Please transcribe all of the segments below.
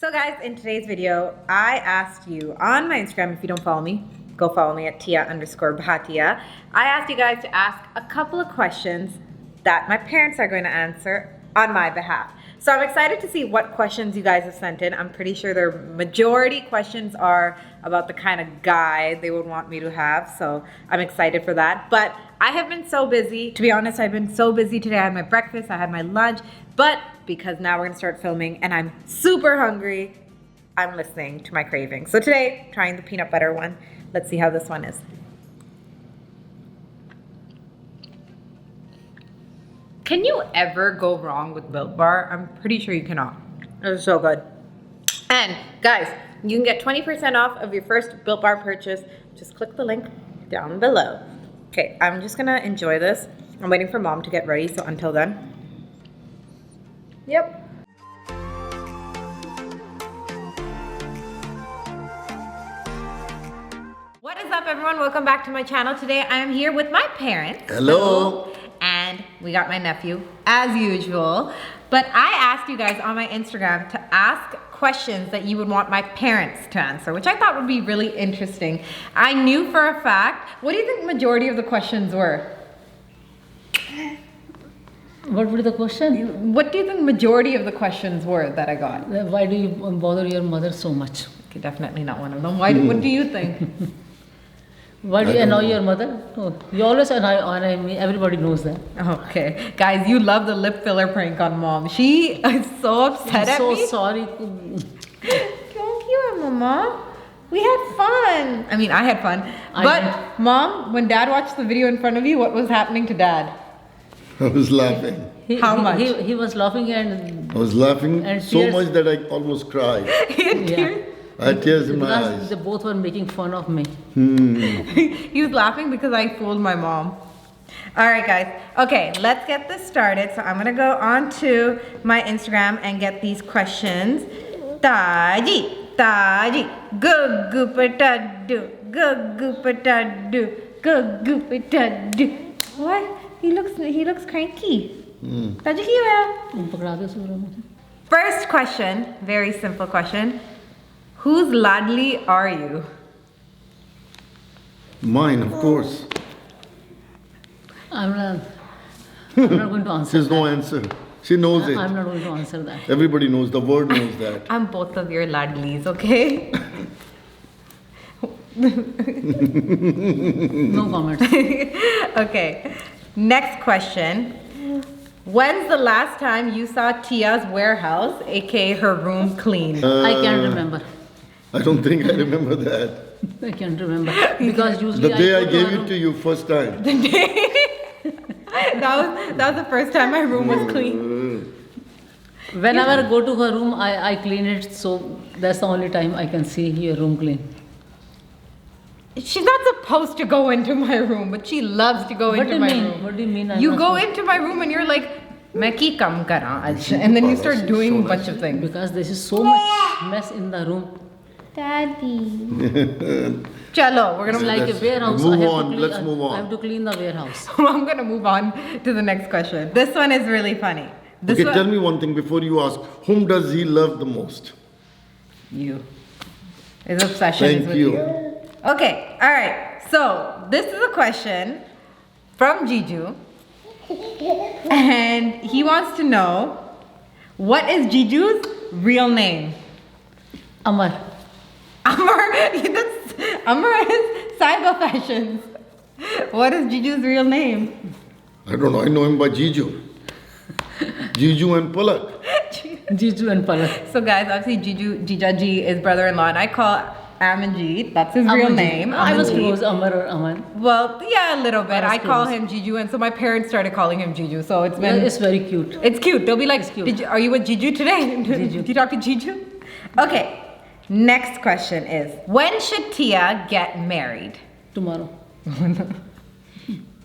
So guys, in today's video, I asked you on my Instagram, if you don't follow me, go follow me at Tia_Bhatia. I asked you guys to ask a couple of questions that my parents are going to answer on my behalf. So I'm excited to see what questions you guys have sent in. I'm pretty sure their majority questions are about the kind of guy they would want me to have. So I'm excited for that. But I have been so busy. To be honest, I've been so busy today. I had my breakfast, I had my lunch, but because now we're gonna start filming and I'm super hungry, I'm listening to my cravings. So today, trying the peanut butter one. Let's see how this one is. Can you ever go wrong with Built Bar? I'm pretty sure you cannot. It's so good. And guys, you can get 20% off of your first Built Bar purchase. Just click the link down below. Okay, I'm just gonna enjoy this. I'm waiting for mom to get ready, so until then. Yep. What is up, everyone? Welcome back to my channel. Today I am here with my parents. Hello. And we got my nephew, as usual. But I asked you guys on my Instagram to ask questions that you would want my parents to answer, which I thought would be really interesting. I knew for a fact, what do you think majority of the questions were? What would the question? What do you think majority of the questions were that I got? Why do you bother your mother so much? Okay, definitely not one of them. Why? What do you think? Why do you annoy your mother? Oh, you always annoy me. Everybody knows that. Okay, guys, you love the lip filler prank on mom. She is so upset I'm at so me. sorry. Don't you, Mama? We had fun. I mean, I had fun. But mom, when dad watched the video in front of you, what was happening to dad? I was laughing. How much? He was laughing and I was laughing And so tears. much that I almost cried. He had tears. I had tears in my because eyes. they both were making fun of me. He was laughing because I fooled my mom. All right, guys. Okay, let's get this started. So I'm gonna go on to my Instagram and get these questions. Taji, go patadu, go patadu, go patadu. What? He looks cranky. Taji ki hoya? पकड़ा दो सूरज मुझे. First question, very simple question. Whose ladli are you? Mine, of course. I'm not going to answer. There's no answer. She knows it. I'm not going to answer that. Everybody knows. The word knows that. I'm both of your ladlis, okay? No comments. Okay, next question. When's the last time you saw Tia's warehouse, aka her room, clean? I can't remember. I don't think I remember that. I can't remember because usually The day I go gave her it room. to you first time. That was the first time my room was clean. Whenever I go to her room, I clean it. So that's the only time I can see your room clean. She's not supposed to go into my room, but she loves to go What into do you my mean? room. What do you mean? I'm You not go supposed- into my room and you're like, "Main ki kam kara aaj?" And then you start doing a bunch of things. Because there is so much mess in the room. Daddy. Chalo, we're It's gonna like a Let's warehouse. move I have to on. clean- Let's move on. I have to clean the warehouse. I'm gonna move on to the next question. This one is really funny. This Okay, one, tell me one thing before you ask. Whom does he love the most? you. His obsession is Thank with you. you. Okay, all right. So this is a question from Jiju, and he wants to know what is Jiju's real name. Amar. Amar. That's Amar is Saiba Fashions. What is Jiju's real name? I don't know. I know him by Jiju. Jiju and Palak. Jiju and Palak. So guys, obviously Jijaji is brother-in-law, and I call Amanjeet. That's his real Amanjeet. name. I was Amanjeet. close, Amar or Aman. Well, yeah, a little bit. I was I call close. him Jiju, and so my parents started calling him Jiju. So it's been It's very cute. it's cute. They'll be like, cute. Are you with Jiju today? Jiju. Did you talk to Jiju? Okay. Next question is, when should Tia get married? Tomorrow.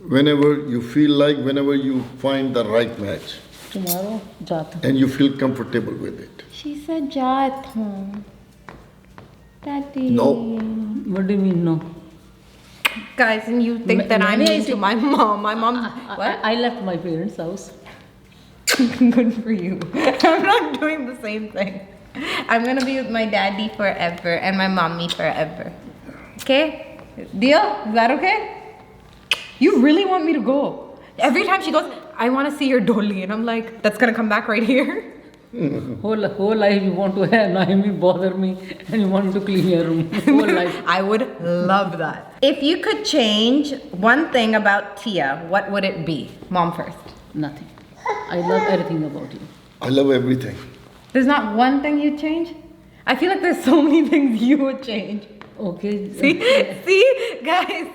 Whenever you feel like, whenever you find the right match Tomorrow, Jata. and you feel comfortable with it. She said Jatha. Daddy. No. What do you mean, no? Guys, and you think that I'm Many I mean see- to my mom. My mom, what? I left my parents' house. Good for you. I'm not doing the same thing. I'm gonna be with my daddy forever and my mommy forever. Okay? Deal? Is that okay? You really want me to go? Every time she goes, I want to see your dolly, and I'm like, that's gonna come back right here. Whole life you want to annoy me, bother me, and you want to clean your room. Whole life. I would love that. If you could change one thing about Tia, what would it be? Mom first. Nothing. I love everything about you. I love everything. There's not one thing you'd change? I feel like there's so many things you would change. Okay. See, guys.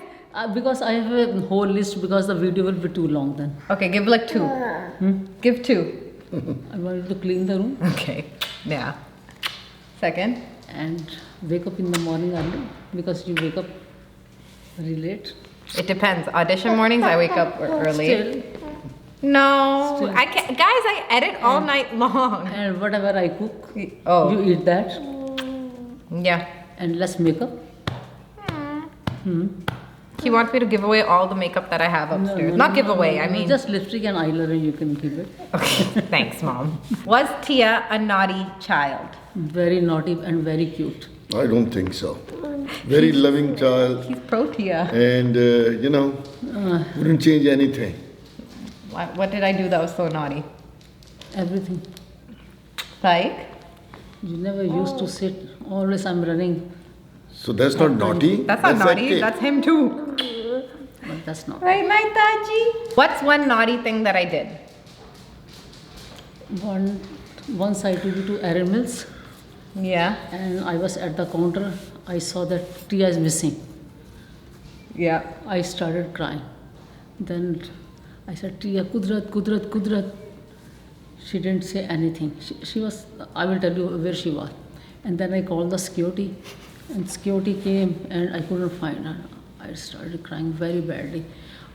Because I have a whole list because the video will be too long then. Okay, give like 2. Give 2. I wanted to clean the room Okay, yeah. Second. and wake up in the morning early because you wake up very late. It depends. Audition mornings, I wake up early. Still, No, Still. I can't. Guys, I edit all night long. and whatever I cook, Oh, you eat that yeah. and less makeup. He wants me to give away all the makeup that I have upstairs. Not give away, I mean. Just lipstick and eyeliner you can keep it. Okay, thanks, Mom. Was Tia a naughty child? Very naughty and very cute. I don't think so. Very loving child, He's pro Tia. and wouldn't change anything. What did I do that was so naughty? Everything. Like? You never used to sit. Always I'm running. So that's not naughty. That's not naughty. okay. That's him too. But that's not. Right, my Taji? What's one naughty thing that I did? Once I took you to Aaron Mills Yeah. and I was at the counter. I saw that Tia is missing. Yeah. I started crying. Then I said, Tia, Kudrat, Kudrat, Kudrat. She didn't say anything. She was, I will tell you where she was. And then I called the security, and security came, and I couldn't find her. I started crying very badly.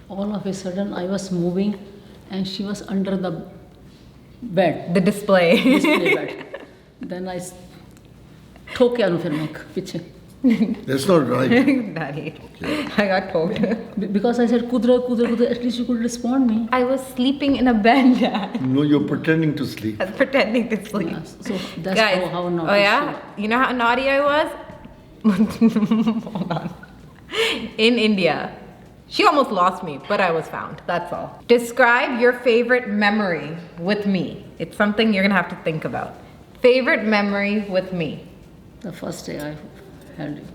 All of a sudden, I was moving, and she was under the bed, The display. display bed. Then I ठोक के आलू फिर मैं पीछे. That's not right. Daddy. I got told. Because I said kudra, kudra, kudra. At least you could respond me. I was sleeping in a bed, Dad. No, you're pretending to sleep. I was pretending to sleep. Yeah, so that's Guys, how naughty. oh yeah? You know how naughty I was? Hold on. In India. She almost lost me, but I was found. That's all. Describe your favorite memory with me. It's something you're gonna have to think about. Favorite memory with me. The first day I held you.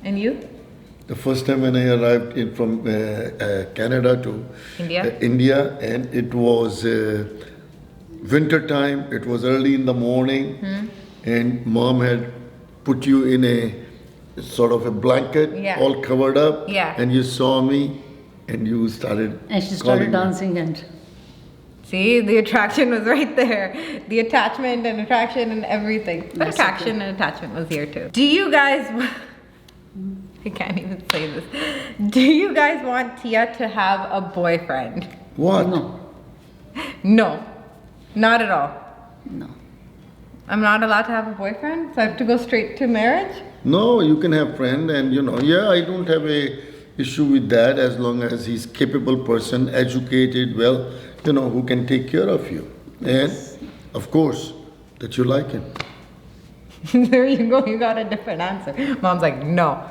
And you? The first time when I arrived from Canada to India? India, and it was winter time. It was early in the morning, and Mom had put you in a sort of a blanket, Yeah. all covered up. Yeah. And you saw me, and you started. And she calling started me. dancing and See, the attraction was right there. The attachment and attraction and everything. But That's attraction and attachment was here too. Do you guys, I can't even say this. Do you guys want Tia to have a boyfriend? What? no, No, not at all. no. I'm not allowed to have a boyfriend, so I have to go straight to marriage? No, you can have friend, and yeah, I don't have a issue with that as long as he's capable person, educated, well, who can take care of you, and of course that you like him. There you go, you got a different answer. Mom's like, no.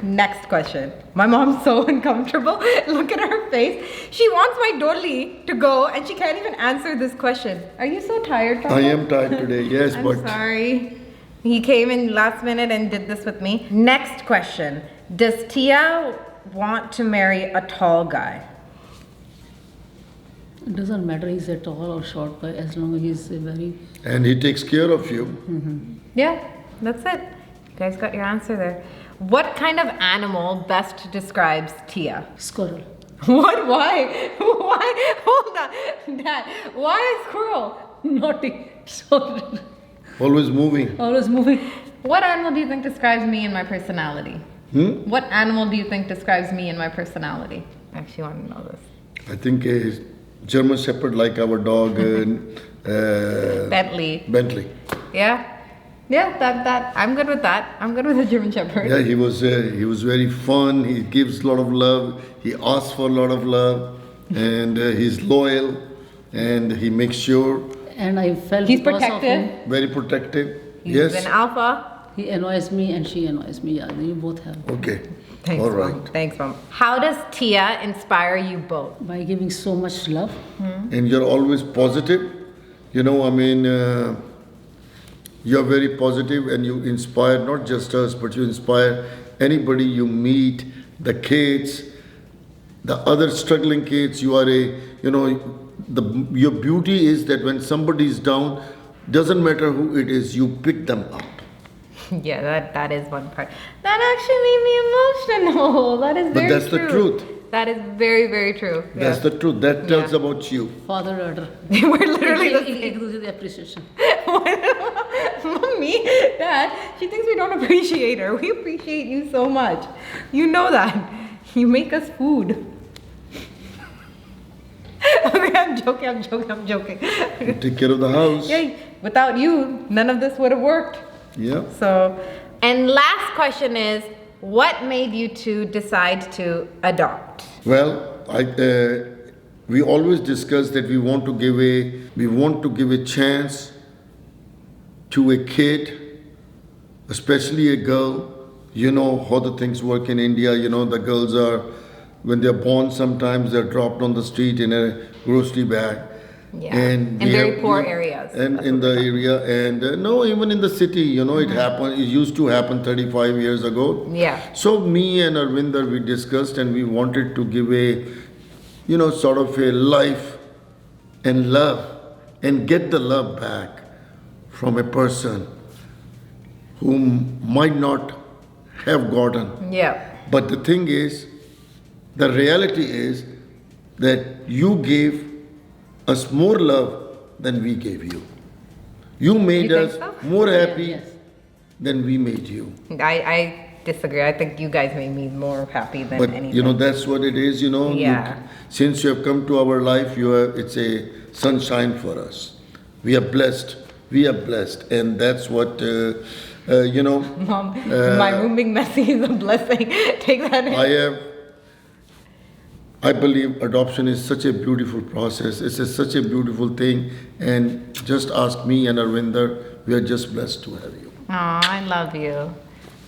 Next question. My mom's so uncomfortable. Look at her face. She wants my dolly to go and she can't even answer this question. Are you so tired, Papa? I am tired today, yes, I'm but sorry. He came in last minute and did this with me. Next question. Does Tia want to marry a tall guy? It doesn't matter he's a tall or short guy as long as he's a very. and he takes care of you. Yeah, that's it. You guys got your answer there. What kind of animal best describes Tia? Squirrel. What? Why? Why? Hold on. Dad, why a squirrel? Naughty. So Always moving. always moving. What animal do you think describes me and my personality? What animal do you think describes me and my personality? I actually want to know this. I think a German Shepherd, like our dog Bentley. Bentley. Yeah? Yeah, that. I'm good with that. I'm good with a German Shepherd. Yeah, he was very fun. He gives a lot of love. He asks for a lot of love, and he's loyal, and he makes sure. And I felt He's because of protective. him, Very protective. He's Yes. an alpha. He annoys me and she annoys me. Yeah, you both have. Okay. Thanks, All Mom. right. Thanks, Mom. How does Tia inspire you both? By giving so much love. And you're always positive. You know, I mean, you're very positive and you inspire not just us, but you inspire anybody you meet, the kids, the other struggling kids. You are your beauty is that when somebody is down, doesn't matter who it is, you pick them up. Yeah, that is one part. That actually made me emotional. That is But very that's the true. truth. That is very, very true. That's the truth. That tells Yeah. about you. Father, daughter. We're literally the एक दूसरे की appreciation. Mommy, Dad, she thinks we don't appreciate her. We appreciate you so much. You know that. You make us food. Okay, I'm joking. You take care of the house. Yeah, without you, none of this would have worked. Yeah. So, and last question is, what made you two decide to adopt? Well, we always discuss that we want to give a chance to a kid, especially a girl. You know how the things work in India. You know, the girls are, when they're born, sometimes they're dropped on the street in a grocery bag. Yeah, And in we very have- poor areas. And That's in what the we're area, and no, even in the city, you know, it happened. It used to happen 35 years ago. Yeah. So me and Arvinder, we discussed, and we wanted to give a, sort of a life and love, and get the love back from a person whom might not have gotten. Yeah. But the thing is, the reality is that you gave us more love than we gave you. You made You think us so? more happy Yes. than we made you. I disagree. I think you guys made me more happy than But anything. that's what it is. Yeah. Since you have come to our life, it's a sunshine for us. We are blessed. We are blessed, and that's what Mom, my room being messy is a blessing. Take that in. I believe adoption is such a beautiful process. Such a beautiful thing, and just ask me and Arvinder. We are just blessed to have you. Aw, I love you.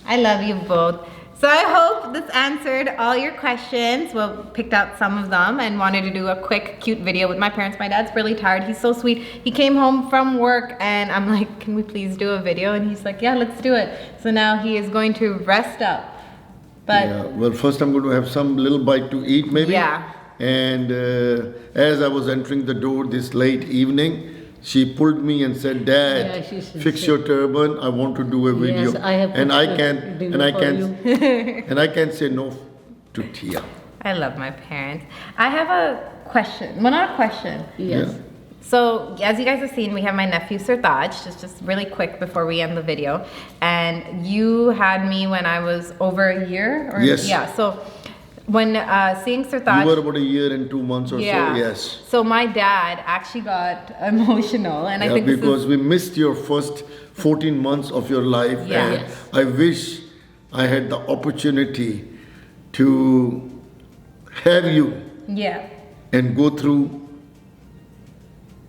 I love you both. So I hope this answered all your questions. Well, picked out some of them and wanted to do a quick, cute video with my parents. My dad's really tired. He's so sweet. He came home from work and I'm like, can we please do a video? And he's like, yeah, let's do it. So now he is going to rest up. But Yeah, well, first I'm going to have some little bite to eat, maybe. Yeah. And as I was entering the door this late evening, she pulled me and said, "Dad, Yeah, she said- fix your turban. I want to do a video." Yes, I have and I put can, dinner and I for can, you. and I can say no to Tia. I love my parents. I have a question. Well, not a question. Yes. Yeah. So, as you guys have seen, we have my nephew Sartaj, just really quick before we end the video. And you had me when I was over a year? Or, Yes. Yeah, so when seeing Sartaj... You were about a year and 2 months or yeah. so. Yes. So my dad actually got emotional. And I Yeah, think this because is... we missed your first 14 months of your life, Yeah. and Yes. I wish I had the opportunity to have you Yeah. and go through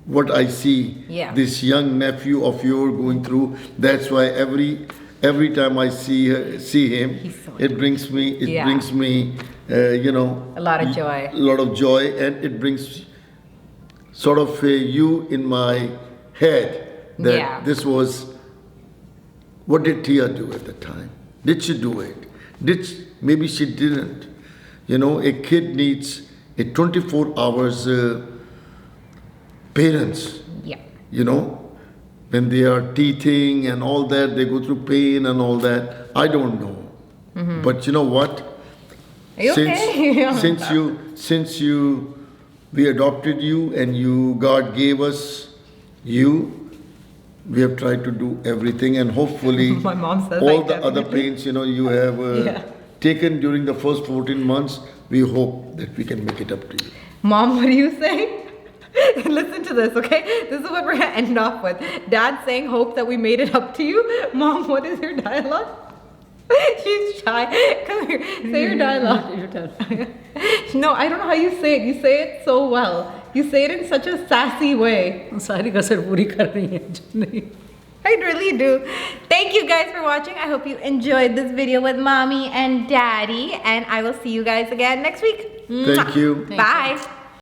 what I see Yeah. this young nephew of yours going through. That's why every time I see him, He's so it brings me Yeah. a A lot of joy. a lot of joy, and it brings sort of you in my head that Yeah. this was. What did Tia do at the time? Did she do it? Maybe she didn't. A kid needs a 24 hours parents. Yeah. When they are teething and all that, they go through pain and all that. I don't know. But you know what? Are you okay? Since we adopted you and God gave us you, we have tried to do everything, and hopefully My mom says all I the other definitely- pains you have Yeah. taken during the first 14 months, we hope that we can make it up to you. Mom, what do you say? Listen to this, okay? This is what we're gonna end off with. Dad saying, hope that we made it up to you. Mom, what is your dialogue? She's shy. Come here, say your dialogue. You tell. No, I don't know how you say it. You say it so well. You say it in such a sassy way. सारी कसर पूरी कर रही है जो नहीं I really do. Thank you guys for watching. I hope you enjoyed this video with mommy and daddy, and I will see you guys again next week. Thank you. Thank you. Bye.